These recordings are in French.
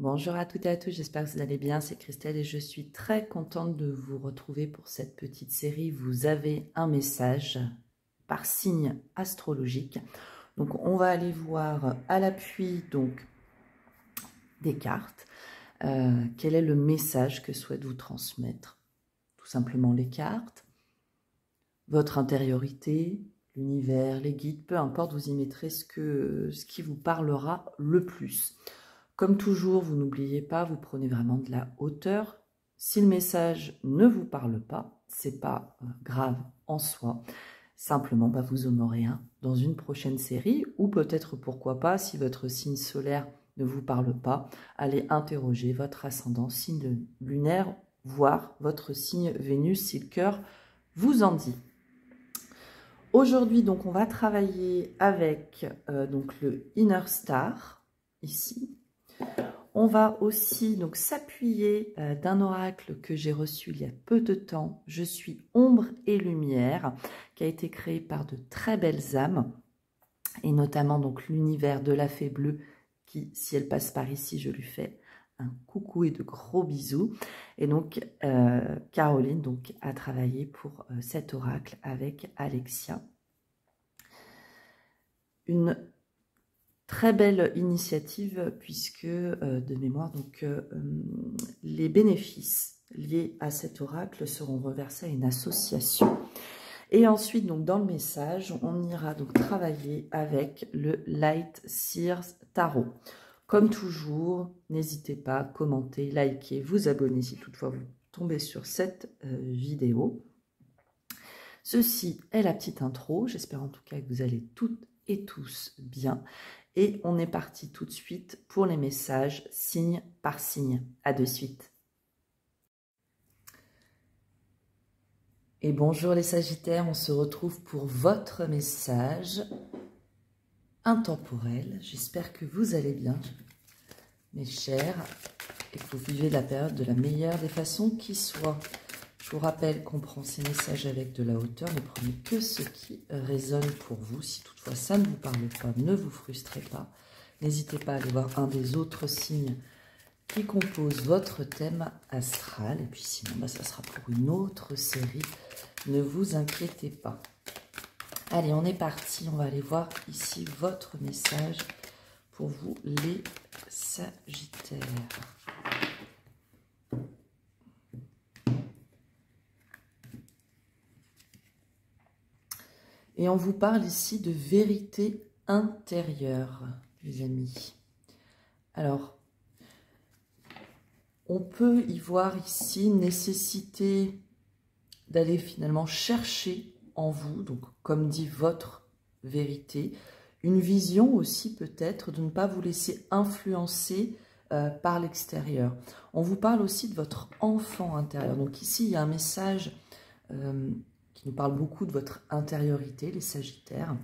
Bonjour à toutes et à tous, j'espère que vous allez bien, c'est Christelle et je suis très contente de vous retrouver pour cette petite série. Vous avez un message par signe astrologique. Donc on va aller voir à l'appui donc des cartes, quel est le message que souhaitent vous transmettre. Tout simplement les cartes, votre intériorité, l'univers, les guides, peu importe, vous y mettrez ce qui vous parlera le plus. Comme toujours, vous n'oubliez pas, vous prenez vraiment de la hauteur. Si le message ne vous parle pas, c'est pas grave en soi. Simplement, vous en aurez un dans une prochaine série, ou peut-être, pourquoi pas, si votre signe solaire ne vous parle pas, allez interroger votre ascendant, signe lunaire, voire votre signe Vénus, si le cœur vous en dit. Aujourd'hui, donc, on va travailler avec donc le Inner Star, ici. On va aussi donc s'appuyer d'un oracle que j'ai reçu il y a peu de temps. Je suis ombre et lumière, qui a été créé par de très belles âmes, et notamment donc l'univers de la fée bleue, qui, si elle passe par ici, je lui fais un coucou et de gros bisous. Et donc Caroline donc a travaillé pour cet oracle avec Alexia. Une très belle initiative puisque, de mémoire, donc, les bénéfices liés à cet oracle seront reversés à une association. Et ensuite, donc, dans le message, on ira donc travailler avec le Light Seers Tarot. Comme toujours, n'hésitez pas à commenter, liker, vous abonner si toutefois vous tombez sur cette vidéo. Ceci est la petite intro. J'espère en tout cas que vous allez toutes et tous bien. Et on est parti tout de suite pour les messages signe par signe. À de suite. Et bonjour les Sagittaires, on se retrouve pour votre message intemporel. J'espère que vous allez bien, mes chers, et que vous vivez la période de la meilleure des façons qui soit. Je vous rappelle qu'on prend ces messages avec de la hauteur, ne prenez que ce qui résonne pour vous. Si toutefois ça ne vous parle pas, ne vous frustrez pas. N'hésitez pas à aller voir un des autres signes qui composent votre thème astral. Et puis sinon, ça sera pour une autre série. Ne vous inquiétez pas. Allez, on est parti. On va aller voir ici votre message pour vous, les Sagittaires. Et on vous parle ici de vérité intérieure, les amis. Alors, on peut y voir ici nécessité d'aller finalement chercher en vous, donc comme dit votre vérité, une vision aussi peut-être de ne pas vous laisser influencer par l'extérieur. On vous parle aussi de votre enfant intérieur. Donc ici, il y a un message qui nous parle beaucoup de votre intériorité, les Sagittaires.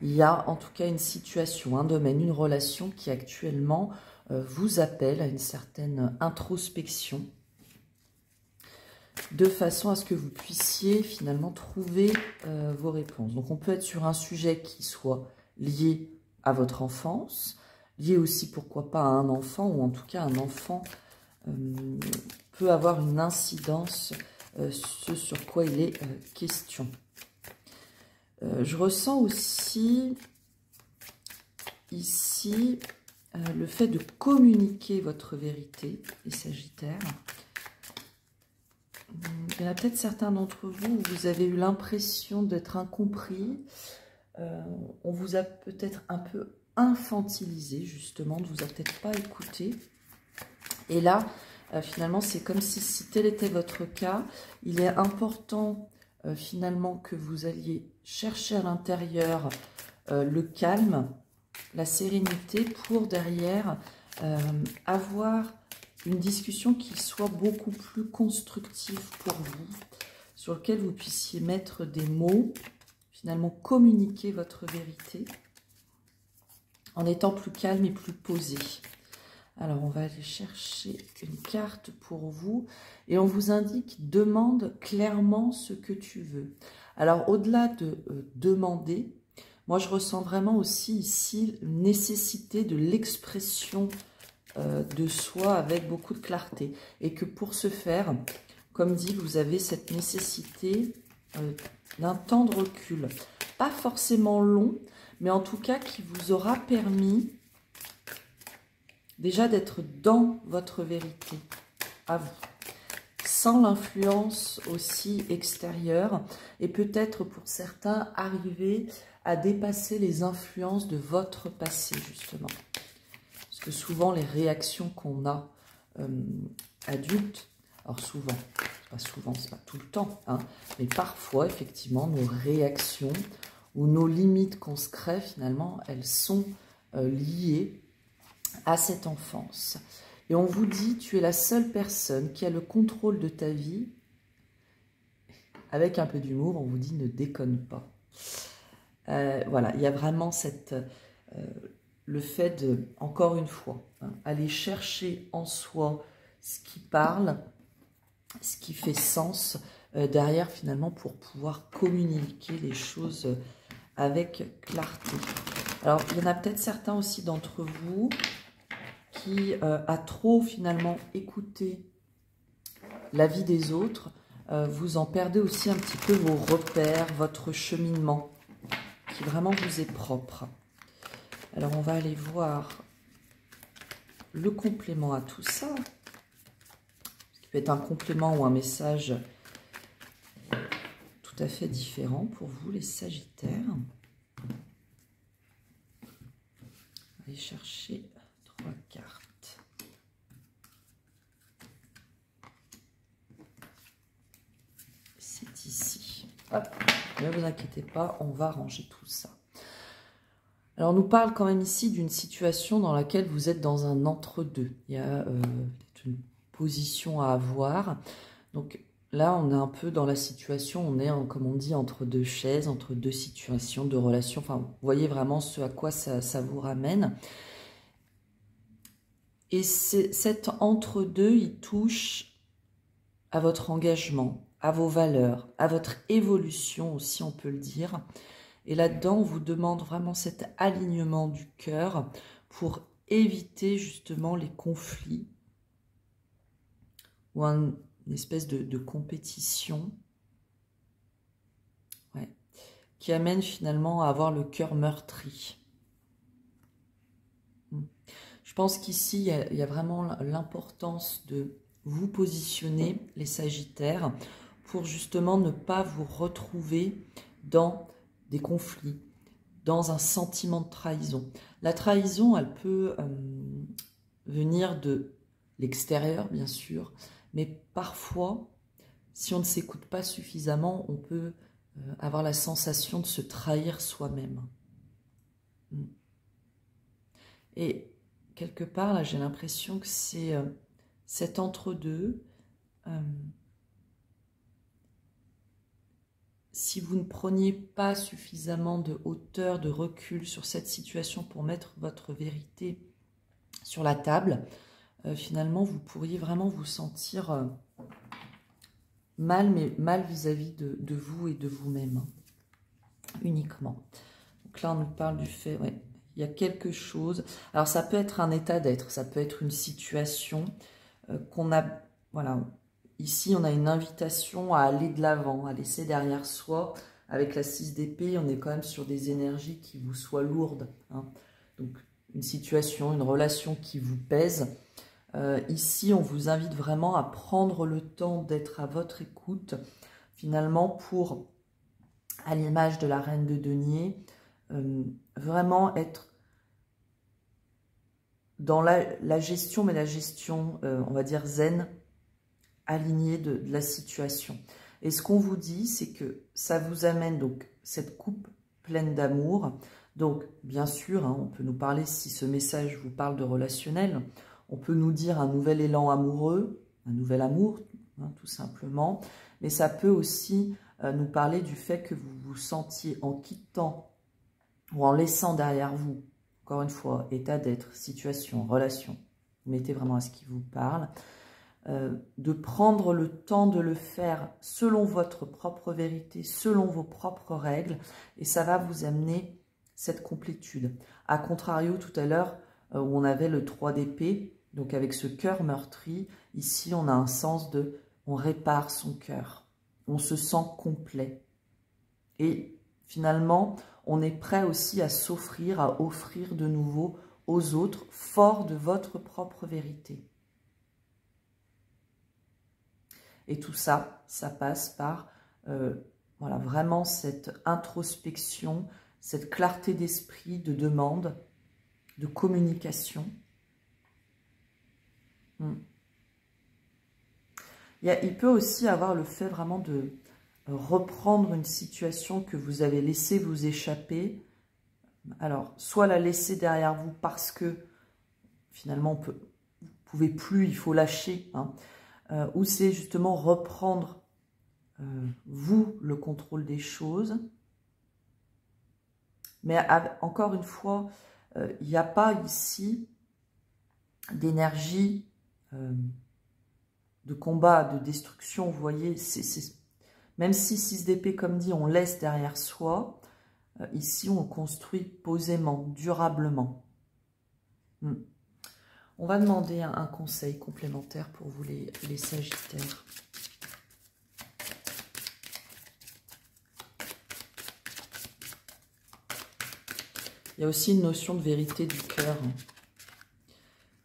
Il y a en tout cas une situation, un domaine, une relation qui actuellement vous appelle à une certaine introspection, de façon à ce que vous puissiez finalement trouver vos réponses. Donc on peut être sur un sujet qui soit lié à votre enfance, lié aussi pourquoi pas à un enfant, ou en tout cas un enfant peut avoir une incidence ce sur quoi il est question. Je ressens aussi ici le fait de communiquer votre vérité, les Sagittaires. Il y en a peut-être certains d'entre vous où vous avez eu l'impression d'être incompris. On vous a peut-être un peu infantilisé, justement, ne vous a peut-être pas écouté. Et là, finalement, c'est comme si tel était votre cas. Il est important, finalement, que vous alliez chercher à l'intérieur le calme, la sérénité, pour derrière avoir une discussion qui soit beaucoup plus constructive pour vous, sur lequel vous puissiez mettre des mots, finalement communiquer votre vérité, en étant plus calme et plus posé. Alors, on va aller chercher une carte pour vous, et on vous indique « Demande clairement ce que tu veux ». Alors, au-delà de demander, moi je ressens vraiment aussi ici nécessité de l'expression de soi avec beaucoup de clarté. Et que pour ce faire, comme dit, vous avez cette nécessité d'un temps de recul. Pas forcément long, mais en tout cas qui vous aura permis déjà d'être dans votre vérité, à vous, sans l'influence aussi extérieure, et peut-être pour certains arriver à dépasser les influences de votre passé, justement. Parce que souvent, les réactions qu'on a adultes, alors souvent, c'est pas tout le temps, hein, mais parfois, effectivement, nos réactions ou nos limites qu'on se crée, finalement, elles sont liées à cette enfance. Et on vous dit, tu es la seule personne qui a le contrôle de ta vie. Avec un peu d'humour, on vous dit, ne déconne pas. Voilà, il y a vraiment le fait de, encore une fois, hein, aller chercher en soi ce qui parle, ce qui fait sens derrière finalement pour pouvoir communiquer les choses avec clarté. Alors, il y en a peut-être certains aussi d'entre vous qui a trop finalement écouté la vie des autres, vous en perdez aussi un petit peu vos repères, votre cheminement, qui vraiment vous est propre. Alors, on va aller voir le complément à tout ça, ce qui peut être un complément ou un message tout à fait différent pour vous, les Sagittaires. Allez chercher 3 cartes. C'est ici. Hop, ne vous inquiétez pas, on va ranger tout ça. Alors, on nous parle quand même ici d'une situation dans laquelle vous êtes dans un entre-deux. Il y a une position à avoir. Donc là, on est un peu dans la situation, on est, comme on dit, entre deux chaises, entre deux situations, deux relations. Enfin, vous voyez vraiment ce à quoi ça vous ramène. Et cet entre-deux, il touche à votre engagement, à vos valeurs, à votre évolution aussi, on peut le dire. Et là-dedans, on vous demande vraiment cet alignement du cœur pour éviter justement les conflits ou une espèce de compétition, ouais, qui amène finalement à avoir le cœur meurtri. Je pense qu'ici, il y a vraiment l'importance de vous positionner, les Sagittaires, pour justement ne pas vous retrouver dans des conflits, dans un sentiment de trahison. La trahison, elle peut venir de l'extérieur, bien sûr, mais parfois, si on ne s'écoute pas suffisamment, on peut avoir la sensation de se trahir soi-même. Et quelque part, là, j'ai l'impression que c'est cet entre-deux. Si vous ne preniez pas suffisamment de hauteur, de recul sur cette situation pour mettre votre vérité sur la table, finalement, vous pourriez vraiment vous sentir mal, mais mal vis-à-vis de vous et de vous-même, hein, uniquement. Donc là, on nous parle du fait, ouais, il y a quelque chose. Alors, ça peut être un état d'être, ça peut être une situation qu'on a, voilà. Ici, on a une invitation à aller de l'avant, à laisser derrière soi. Avec la 6 d'épée, on est quand même sur des énergies qui vous soient lourdes, hein. Donc, une situation, une relation qui vous pèse. Ici, on vous invite vraiment à prendre le temps d'être à votre écoute, finalement, pour, à l'image de la reine de denier, vraiment être dans la gestion, mais la gestion, on va dire, zen, alignée de la situation. Et ce qu'on vous dit, c'est que ça vous amène donc cette coupe pleine d'amour. Donc, bien sûr, hein, on peut nous parler, si ce message vous parle de relationnel, on peut nous dire un nouvel élan amoureux, un nouvel amour, hein, tout simplement. Mais ça peut aussi nous parler du fait que vous vous sentiez en quittant ou en laissant derrière vous, encore une fois, état d'être, situation, relation, vous mettez vraiment à ce qui vous parle, de prendre le temps de le faire selon votre propre vérité, selon vos propres règles, et ça va vous amener cette complétude. A contrario, tout à l'heure, où on avait le 3 d'épée, Donc avec ce cœur meurtri, ici on a un sens de, on répare son cœur, on se sent complet. Et finalement, on est prêt aussi à s'offrir, à offrir de nouveau aux autres, fort de votre propre vérité. Et tout ça, ça passe par voilà, vraiment cette introspection, cette clarté d'esprit, de demande, de communication. Il peut aussi avoir le fait vraiment de reprendre une situation que vous avez laissé vous échapper. Alors, soit la laisser derrière vous parce que finalement vous ne pouvez plus, il faut lâcher, hein, ou c'est justement reprendre vous le contrôle des choses. Mais encore une fois, il n'y a pas ici d'énergie de combat, de destruction. Vous voyez, même si 6 d'épée, comme dit, on laisse derrière soi, ici on construit posément, durablement. On va demander un conseil complémentaire pour vous les Sagittaires. Il y a aussi une notion de vérité du cœur.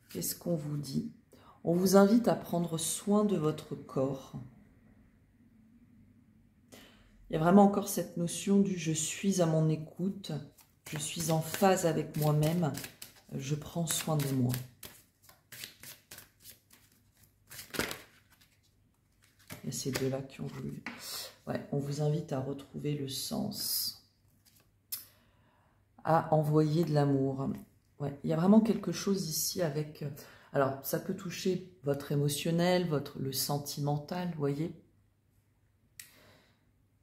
Qu'est-ce qu'on vous dit? On vous invite à prendre soin de votre corps. Il y a vraiment encore cette notion du « je suis à mon écoute », je suis en phase avec moi-même, je prends soin de moi. Il y a ces deux-là qui ont voulu. Ouais, on vous invite à retrouver le sens, à envoyer de l'amour. Ouais, il y a vraiment quelque chose ici avec... Alors, ça peut toucher votre émotionnel, le sentimental, vous voyez.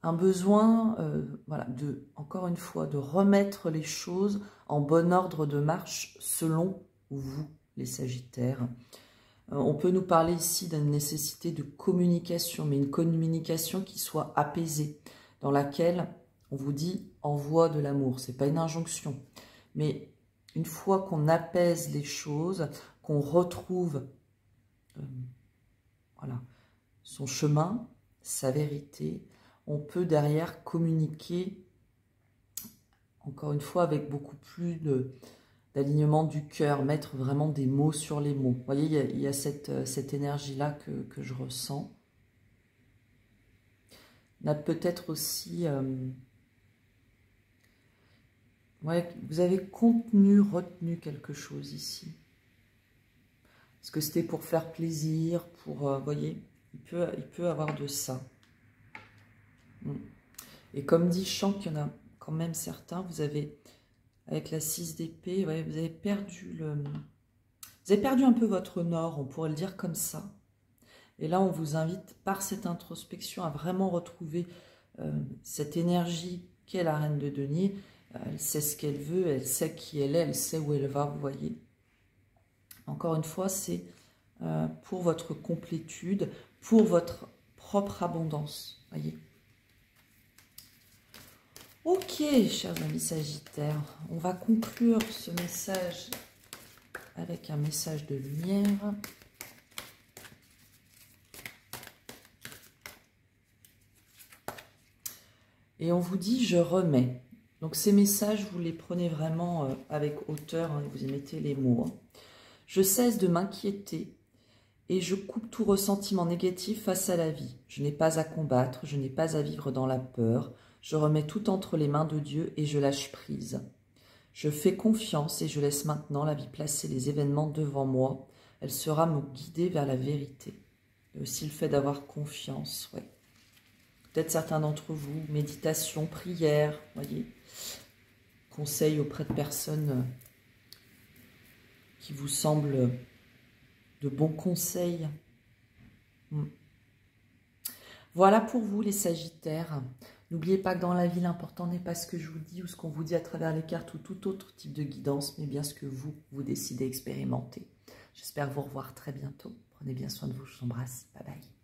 Un besoin, voilà, encore une fois, de remettre les choses en bon ordre de marche selon vous, les Sagittaires. On peut nous parler ici d'une nécessité de communication, mais une communication qui soit apaisée, dans laquelle on vous dit « envoie de l'amour ». Ce n'est pas une injonction, mais une fois qu'on apaise les choses, qu'on retrouve voilà, son chemin, sa vérité, on peut derrière communiquer, encore une fois, avec beaucoup plus d'alignement du cœur, mettre vraiment des mots sur les mots. Vous voyez, il y a cette énergie-là que je ressens. On a peut-être aussi... ouais, vous avez retenu quelque chose ici. Est-ce que c'était pour faire plaisir, pour... vous voyez, il peut avoir de ça. Et comme dit, je sens qu'il y en a quand même certains, vous avez, avec la 6 d'épée, ouais, vous avez perdu un peu votre nord, on pourrait le dire comme ça. Et là, on vous invite par cette introspection à vraiment retrouver cette énergie qu'est la reine de denier. Elle sait ce qu'elle veut, elle sait qui elle est, elle sait où elle va, vous voyez. Encore une fois, c'est pour votre complétude, pour votre propre abondance, voyez. Ok, chers amis Sagittaires, on va conclure ce message avec un message de lumière. Et on vous dit « je remets ». Donc ces messages, vous les prenez vraiment avec hauteur, hein, vous y mettez les mots. Hein. Je cesse de m'inquiéter et je coupe tout ressentiment négatif face à la vie. Je n'ai pas à combattre, je n'ai pas à vivre dans la peur. Je remets tout entre les mains de Dieu et je lâche prise. Je fais confiance et je laisse maintenant la vie placer les événements devant moi. Elle sera me guider vers la vérité. Et aussi le fait d'avoir confiance, ouais. Peut-être certains d'entre vous, méditation, prière, voyez, conseils auprès de personnes qui vous semblent de bons conseils. Voilà pour vous les Sagittaires. N'oubliez pas que dans la vie, l'important n'est pas ce que je vous dis ou ce qu'on vous dit à travers les cartes ou tout autre type de guidance, mais bien ce que vous décidez d'expérimenter. J'espère vous revoir très bientôt. Prenez bien soin de vous, je vous embrasse. Bye bye.